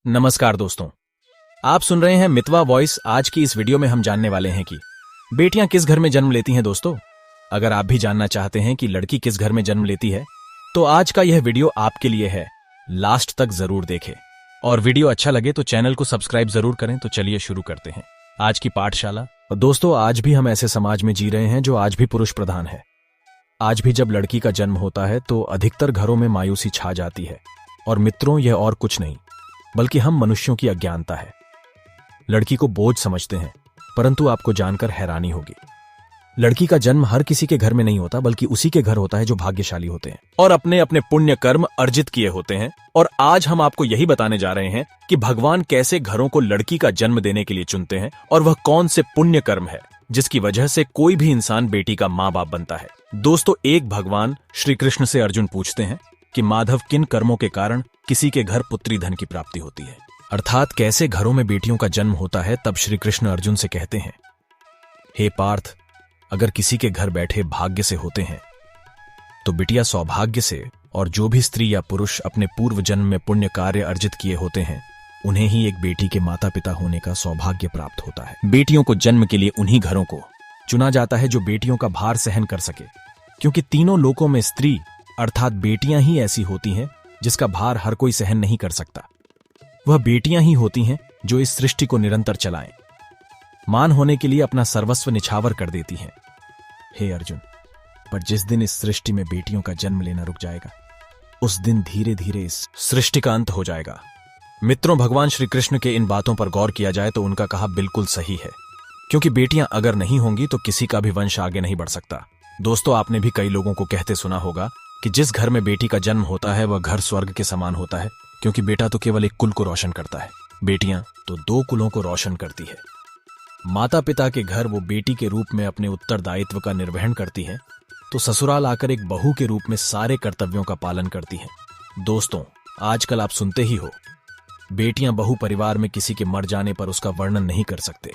नमस्कार दोस्तों, आप सुन रहे हैं मितवा वॉइस। आज की इस वीडियो में हम जानने वाले हैं कि बेटियां किस घर में जन्म लेती हैं। दोस्तों, अगर आप भी जानना चाहते हैं कि लड़की किस घर में जन्म लेती है तो आज का यह वीडियो आपके लिए है। लास्ट तक जरूर देखें और वीडियो अच्छा लगे तो चैनल को सब्सक्राइब जरूर करें। तो चलिए शुरू करते हैं आज की पाठशाला। दोस्तों, आज भी हम ऐसे समाज में जी रहे हैं जो आज भी पुरुष प्रधान है। आज भी जब लड़की का जन्म होता है तो अधिकतर घरों में मायूसी छा जाती है। और मित्रों, यह और कुछ नहीं बल्कि हम मनुष्यों की अज्ञानता है। लड़की को बोझ समझते हैं, परंतु आपको जानकर हैरानी होगी, लड़की का जन्म हर किसी के घर में नहीं होता बल्कि उसी के घर होता है जो भाग्यशाली होते हैं और अपने अपने पुण्य कर्म अर्जित किए होते हैं। और आज हम आपको यही बताने जा रहे हैं कि भगवान कैसे घरों को लड़की का जन्म देने के लिए चुनते हैं और वह कौन से पुण्य कर्म है जिसकी वजह से कोई भी इंसान बेटी का मां बाप बनता है। दोस्तों, एक भगवान श्री कृष्ण से अर्जुन पूछते हैं कि माधव, किन कर्मों के कारण किसी के घर पुत्री धन की प्राप्ति होती है, अर्थात कैसे घरों में बेटियों का जन्म होता है। तब श्री कृष्ण अर्जुन से कहते हैं, हे पार्थ, अगर किसी के घर बैठे भाग्य से होते हैं तो बिटिया सौभाग्य से, और जो भी स्त्री या पुरुष अपने पूर्व जन्म में पुण्य कार्य अर्जित किए होते हैं उन्हें ही एक बेटी के माता पिता होने का सौभाग्य प्राप्त होता है। बेटियों को जन्म के लिए उन्हीं घरों को चुना जाता है जो बेटियों का भार सहन कर सके, क्योंकि तीनों लोकों में स्त्री अर्थात बेटियां ही ऐसी होती हैं जिसका भार हर कोई सहन नहीं कर सकता। वह बेटियां ही होती हैं जो इस सृष्टि को निरंतर चलाएं, मान होने के लिए अपना सर्वस्व निछावर कर देती हैं। हे अर्जुन, पर जिस दिन इस सृष्टि में बेटियों का जन्म लेना रुक जाएगा उस दिन धीरे धीरे इस सृष्टि का अंत हो जाएगा। मित्रों, भगवान श्री कृष्ण के इन बातों पर गौर किया जाए तो उनका कहा बिल्कुल सही है, क्योंकि बेटियां अगर नहीं होंगी तो किसी का भी वंश आगे नहीं बढ़ सकता। दोस्तों, आपने भी कई लोगों को कहते सुना होगा कि जिस घर में बेटी का जन्म होता है वह घर स्वर्ग के समान होता है, क्योंकि बेटा तो केवल एक कुल को रोशन करता है, बेटियां तो दो कुलों को रोशन करती है। माता पिता के घर वो बेटी के रूप में अपने उत्तरदायित्व का निर्वहन करती है तो ससुराल आकर एक बहू के रूप में सारे कर्तव्यों का पालन करती है। दोस्तों, आजकल आप सुनते ही हो, बेटियां बहू परिवार में किसी के मर जाने पर उसका वर्णन नहीं कर सकते,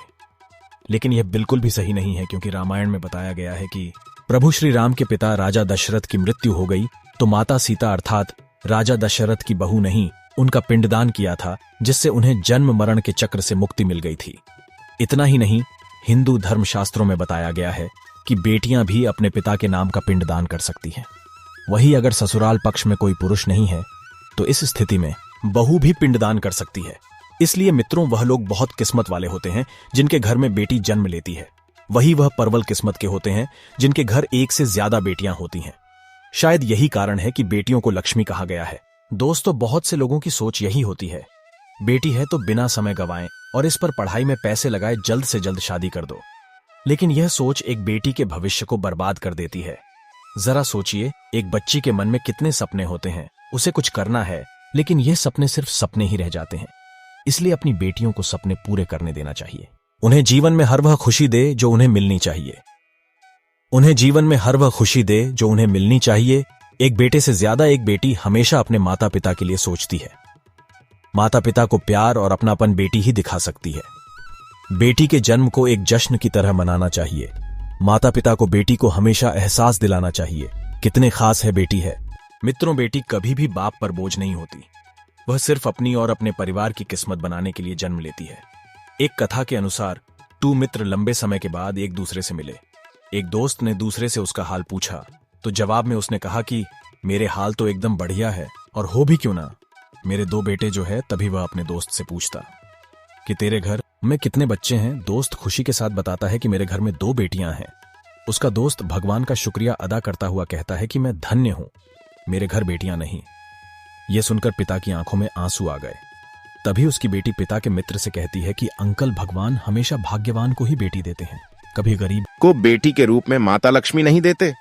लेकिन यह बिल्कुल भी सही नहीं है, क्योंकि रामायण में बताया गया है कि प्रभु श्री राम के पिता राजा दशरथ की मृत्यु हो गई तो माता सीता अर्थात राजा दशरथ की बहू नहीं, उनका पिंडदान किया था, जिससे उन्हें जन्म मरण के चक्र से मुक्ति मिल गई थी। इतना ही नहीं, हिंदू धर्मशास्त्रों में बताया गया है कि बेटियां भी अपने पिता के नाम का पिंडदान कर सकती हैं। वही अगर ससुराल पक्ष में कोई पुरुष नहीं है तो इस स्थिति में बहू भी पिंडदान कर सकती है। इसलिए मित्रों, वह लोग बहुत किस्मत वाले होते हैं जिनके घर में बेटी जन्म लेती है। वही वह परवल किस्मत के होते हैं जिनके घर एक से ज्यादा बेटियां होती हैं। शायद यही कारण है कि बेटियों को लक्ष्मी कहा गया है। दोस्तों, बहुत से लोगों की सोच यही होती है, बेटी है तो बिना समय गवाएं और इस पर पढ़ाई में पैसे लगाए जल्द से जल्द शादी कर दो। लेकिन यह सोच एक बेटी के भविष्य को बर्बाद कर देती है। जरा सोचिए, एक बच्ची के मन में कितने सपने होते हैं, उसे कुछ करना है, लेकिन यह सपने सिर्फ सपने ही रह जाते हैं। इसलिए अपनी बेटियों को सपने पूरे करने देना चाहिए। उन्हें जीवन में हर वह खुशी दे जो उन्हें मिलनी चाहिए। उन्हें जीवन में हर वह खुशी दे जो उन्हें मिलनी चाहिए। एक बेटे से ज्यादा एक बेटी हमेशा अपने माता पिता के लिए सोचती है। माता पिता को प्यार और अपनापन बेटी ही दिखा सकती है। बेटी के जन्म को एक जश्न की तरह मनाना चाहिए। माता पिता को बेटी को हमेशा एहसास दिलाना चाहिए कितने खास है बेटी है। मित्रों, बेटी कभी भी बाप पर बोझ नहीं होती, वह सिर्फ अपनी और अपने परिवार की किस्मत बनाने के लिए जन्म लेती है। एक कथा के अनुसार 2 मित्र लंबे समय के बाद एक दूसरे से मिले। एक दोस्त ने दूसरे से उसका हाल पूछा तो जवाब में उसने कहा कि मेरे हाल तो एकदम बढ़िया है, और हो भी क्यों ना, मेरे 2 बेटे जो है। तभी वह अपने दोस्त से पूछता कि तेरे घर में कितने बच्चे हैं। दोस्त खुशी के साथ बताता है कि मेरे घर में 2 बेटियां हैं। उसका दोस्त भगवान का शुक्रिया अदा करता हुआ कहता है कि मैं धन्य हूं, मेरे घर बेटियां नहीं। यह सुनकर पिता की आंखों में आंसू आ गए। तभी उसकी बेटी पिता के मित्र से कहती है कि अंकल, भगवान हमेशा भाग्यवान को ही बेटी देते हैं, कभी गरीब को बेटी के रूप में माता लक्ष्मी नहीं देते।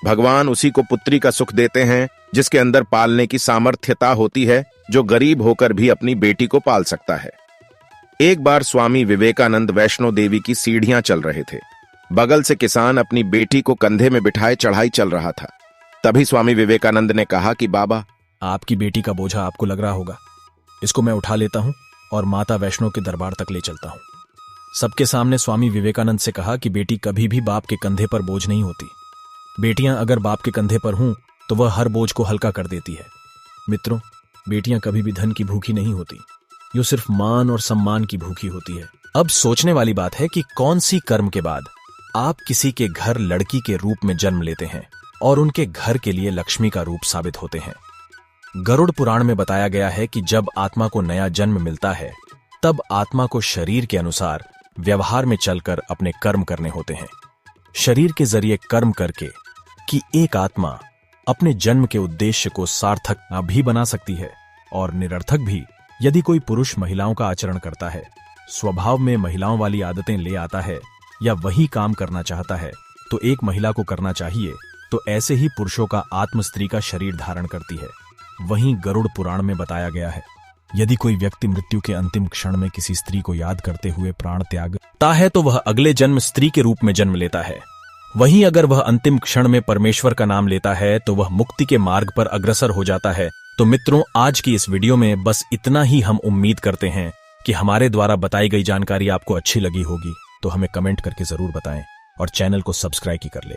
भगवान उसी को पुत्री का सुख देते हैं जिसके अंदर पालने की सामर्थ्यता होती है, जो गरीब होकर भी अपनी बेटी को पाल सकता है। एक बार स्वामी विवेकानंद वैष्णो देवी की सीढ़ियां चल रहे थे। बगल से किसान अपनी बेटी को कंधे में बिठाए चढ़ाई चल रहा था। तभी स्वामी विवेकानंद ने कहा कि बाबा, आपकी बेटी का बोझा आपको लग रहा होगा, इसको मैं उठा लेता हूं और माता वैष्णो के दरबार तक ले चलता हूं। सबके सामने स्वामी विवेकानंद से कहा कि बेटी कभी भी बाप के कंधे पर बोझ नहीं होती। बेटियां अगर बाप के कंधे पर हों तो वह हर बोझ को हल्का कर देती है। मित्रों, बेटियां कभी भी धन की भूखी नहीं होती, जो सिर्फ मान और सम्मान की भूखी होती है। अब सोचने वाली बात है कि कौन सी कर्म के बाद आप किसी के घर लड़की के रूप में जन्म लेते हैं और उनके घर के लिए लक्ष्मी का रूप साबित होते हैं। गरुड़ पुराण में बताया गया है कि जब आत्मा को नया जन्म मिलता है तब आत्मा को शरीर के अनुसार व्यवहार में चलकर अपने कर्म करने होते हैं। शरीर के जरिए कर्म करके कि एक आत्मा अपने जन्म के उद्देश्य को सार्थक भी बना सकती है और निरर्थक भी। यदि कोई पुरुष महिलाओं का आचरण करता है, स्वभाव में महिलाओं वाली आदतें ले आता है या वही काम करना चाहता है तो एक महिला को करना चाहिए, तो ऐसे ही पुरुषों का आत्म स्त्री का शरीर धारण करती है। वहीं गरुड़ पुराण में बताया गया है, यदि कोई व्यक्ति मृत्यु के अंतिम क्षण में किसी स्त्री को याद करते हुए प्राण त्यागता है तो वह अगले जन्म स्त्री के रूप में जन्म लेता है। वहीं अगर वह अंतिम क्षण में परमेश्वर का नाम लेता है तो वह मुक्ति के मार्ग पर अग्रसर हो जाता है। तो मित्रों, आज की इस वीडियो में बस इतना ही। हम उम्मीद करते हैं कि हमारे द्वारा बताई गई जानकारी आपको अच्छी लगी होगी, तो हमें कमेंट करके जरूर बताएं और चैनल को सब्सक्राइब ही कर ले।